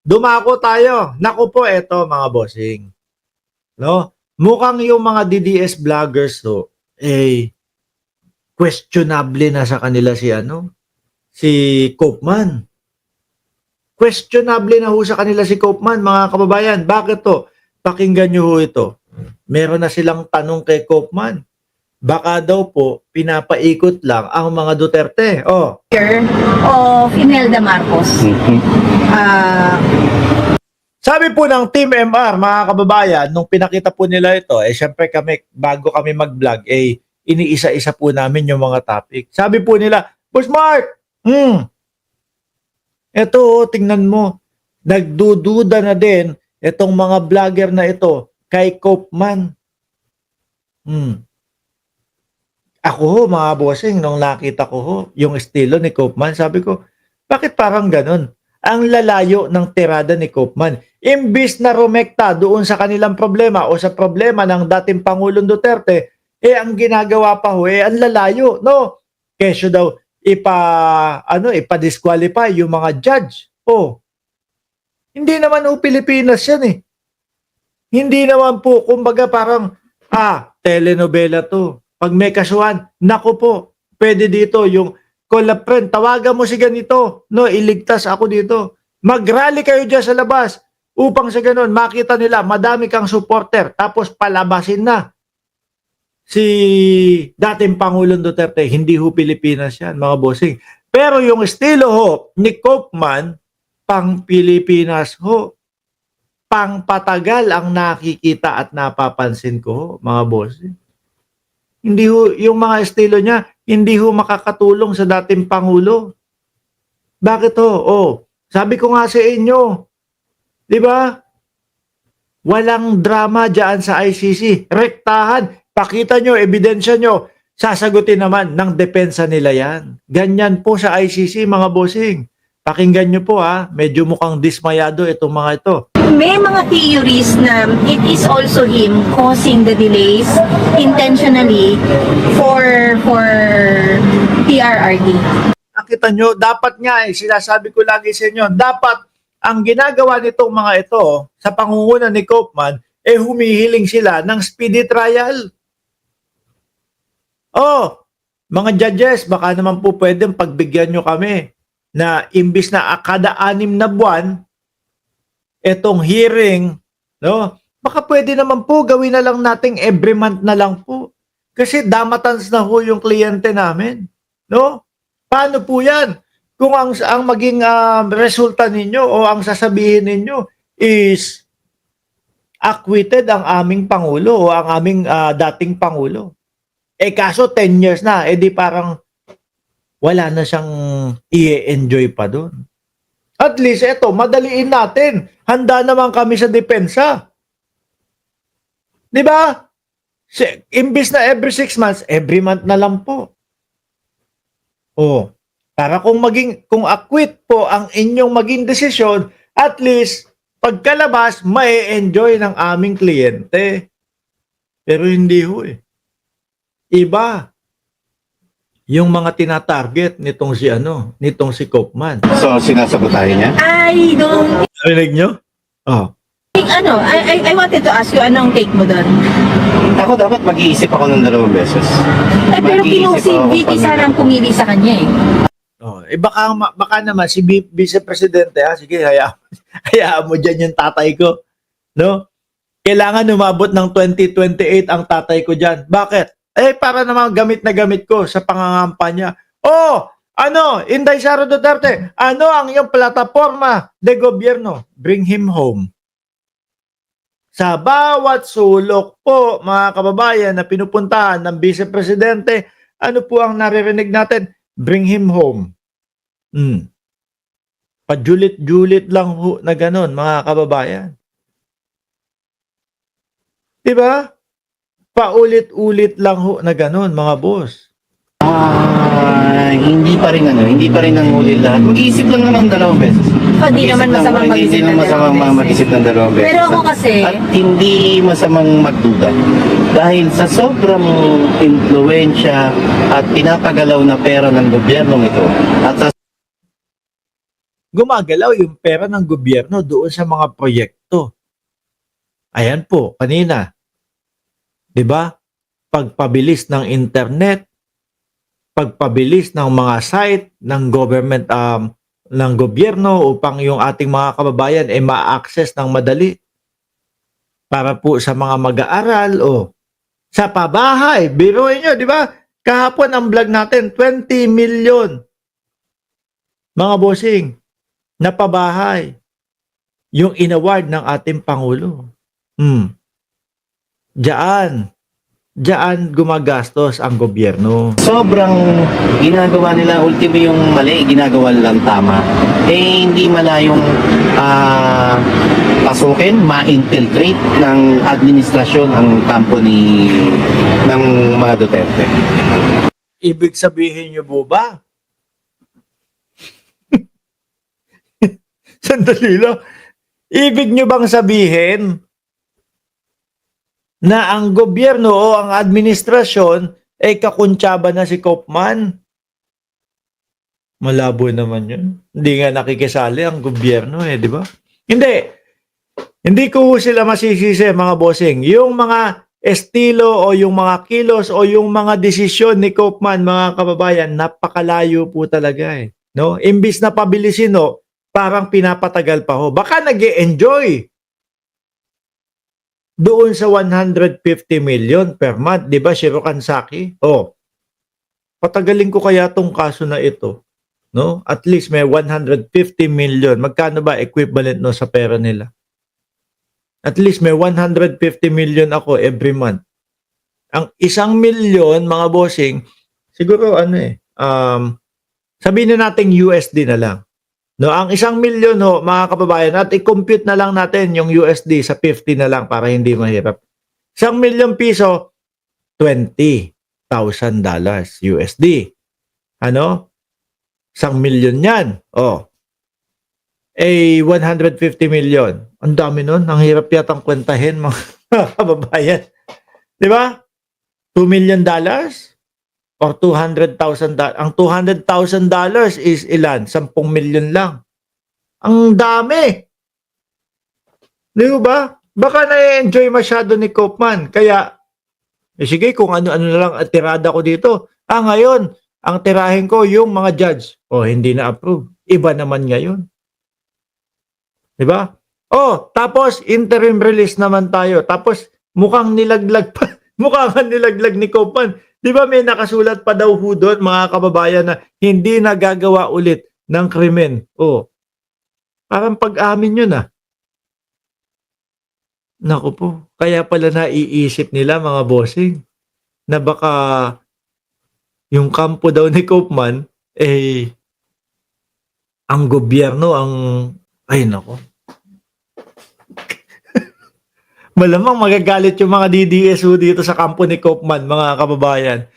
dumako tayo. Naku po, eto mga bossing. No? Mukhang yung mga DDS vloggers to, questionable na sa kanila si Koopman. Questionable na ho sa kanila si Koopman, mga kababayan. Bakit to? Pakinggan nyo ho ito. Meron na silang tanong kay Koopman. Baka daw po, pinapaikot lang ang mga Duterte. Of Imelda Marcos. Sabi po ng Team MR, mga kababayan, nung pinakita po nila ito, syempre kami, bago kami mag-vlog, iniisa-isa po namin yung mga topic. Sabi po nila, Boss Mark, eto, tingnan mo, nagdududa na din itong mga vlogger na ito kay Koopman. Ako ho, mga bossing, nung nakita ko ho, yung estilo ni Koopman, sabi ko, bakit parang ganun? Ang lalayo ng tirada ni Koopman. Imbis na rumekta doon sa kanilang problema o sa problema ng dating Pangulong Duterte, ang ginagawa pa ho, ang lalayo, no? Kesyo daw, ipa-disqualify yung mga judge. Hindi naman ho Pilipinas yan eh. Hindi naman po, kumbaga parang, telenovela to. Pag may kasuhan, naku po, pwede dito yung call a friend, tawagan mo si ganito, no, iligtas ako dito. Mag-rally kayo dyan sa labas upang sa ganun, makita nila, madami kang supporter, tapos palabasin na si dating Pangulong Duterte. Hindi ho Pilipinas yan, mga bossing. Pero yung estilo ho ni Koopman, pang Pilipinas ho, pang patagal ang nakikita at napapansin ko ho, mga bossing. Hindi ho, yung mga estilo niya, hindi ho makakatulong sa dating Pangulo. Bakit ho? Sabi ko nga sa inyo, di ba? Walang drama dyan sa ICC. Rektahan, pakita nyo, ebidensya nyo, sasagutin naman ng depensa nila yan. Ganyan po sa ICC, mga bossing. Pakinggan nyo po medyo mukhang dismayado itong mga ito. May mga theories na it is also him causing the delays intentionally for PRRD. Nakita nyo, dapat nga sinasabi ko lagi sa inyo, dapat ang ginagawa nitong mga ito sa pangunguna ni Koopman, humihiling sila ng speedy trial. Mga judges, baka naman po pwedeng pagbigyan nyo kami na imbis na kada 6 na buwan, etong hearing, no? Baka pwede naman po gawin na lang nating every month na lang po. Kasi damatans na ho yung kliyente namin, no? Paano po 'yan? Kung ang maging resulta ninyo o ang sasabihin ninyo is acquitted ang aming pangulo o ang aming dating pangulo. Kaso 10 years na, di parang wala na siyang i-enjoy pa doon. At least ito, madaliin natin. Handa naman kami sa depensa. Di ba? Imbis na every 6 months, every month na lang po. Para kung acquit po ang inyong maging desisyon, at least pagkalabas, may enjoy ng aming kliyente. Pero hindi ho Iba yung mga tinatarget nitong si Koopman. So, sinasabotahin niya? I don't Narinig nyo? think, I wanted to ask you, anong take mo doon? Ako dapat mag-iisip ako ng 2 beses. Pero si VP Sara ang pumili sa kanya Baka naman si Vice Presidente, sige, hayaan mo dyan yung tatay ko. No? Kailangan umabot ng 2028 ang tatay ko dyan. Bakit? Para naman gamit na gamit ko sa pangangampanya. Inday Sara Duterte, ano ang iyong plataforma de gobyerno? Bring him home. Sa bawat sulok po, mga kababayan, na pinupuntahan ng Vice Presidente, ano po ang naririnig natin? Bring him home. Pajulit-julit lang ho na ganun, mga kababayan. Diba? Paulit-ulit lang ho na ganun, mga boss. Hindi pa rin ang ulit lahat. Mag-iisip lang naman 2 beses. Hindi naman masamang mag-isip ng 2 beses. mag-isip ng 2 beses. Pero ako kasi, At hindi masamang magduda. Dahil sa sobrang impluensya at pinapagalaw na pera ng gobyernong ito, at sa gumagalaw yung pera ng gobyerno doon sa mga proyekto. Ayan po, kanina. 'Di ba? Pagpabilis ng internet, pagpabilis ng mga site ng government ng gobyerno upang yung ating mga kababayan ay ma-access ng madali para po sa mga mag-aaral o sa pabahay. Biruin nyo, di ba? Kahapon ang vlog natin, 20 million mga bossing na pabahay yung inaward ng ating Pangulo. Diyan gumagastos ang gobyerno. Sobrang ginagawa nila, ultimo yung mali, ginagawa nilang tama. Hindi malayong pasukin, ma-infiltrate ng administrasyon ang kampo ng mga Duterte. Ibig sabihin nyo po ba? Sandali lang. Ibig nyo bang sabihin na ang gobyerno o ang administrasyon ay kakuntsaba na si Kaufman? Malabo naman yun. Hindi nga nakikisali ang gobyerno di ba? Hindi ko sila masisisi mga bossing. Yung mga estilo o yung mga kilos o yung mga desisyon ni Kaufman, mga kababayan, napakalayo po talaga no? Imbis na pabilisin parang pinapatagal pa Baka nag-e-enjoy doon sa 150 million per month, di ba, Shiro Kansaki? Patagalin ko kaya tong kaso na ito, no? At least may 150 million. Magkano ba equivalent sa pera nila? At least may 150 million ako every month. Ang 1 million, mga bossing, siguro sabihin na natin USD na lang. No, ang 1 million mga kababayan, at i-compute na lang natin yung USD sa 50 na lang para hindi mahirap. 1 million piso, $20,000 USD. Ano? 1 million yan. 150 million. Ang dami nun. Ang hirap yatang kwentahin mga kababayan. Di ba? $2 million? Or $200,000. Ang $200,000 is ilan? 10 million lang. Ang dami. Di ba? Baka na-enjoy masyado ni Kaufman. Kaya, sige, kung ano-ano na lang at tirada ko dito. Ngayon, ang tirahin ko yung mga judge. Hindi na-approve. Iba naman ngayon. Di ba? Tapos interim release naman tayo. Tapos mukhang nilaglag pa. Mukhang nilaglag ni Kaufman. Di ba may nakasulat pa daw doon, mga kababayan, na hindi nagagawa ulit ng krimen? Parang pag-amin yun Naku po. Kaya pala naiisip nila, mga bossing, na baka yung kampo daw ni Kaufman, ang gobyerno ay nako. Malamang magagalit yung mga DDSU dito sa kampo ni Kaufman, mga kababayan.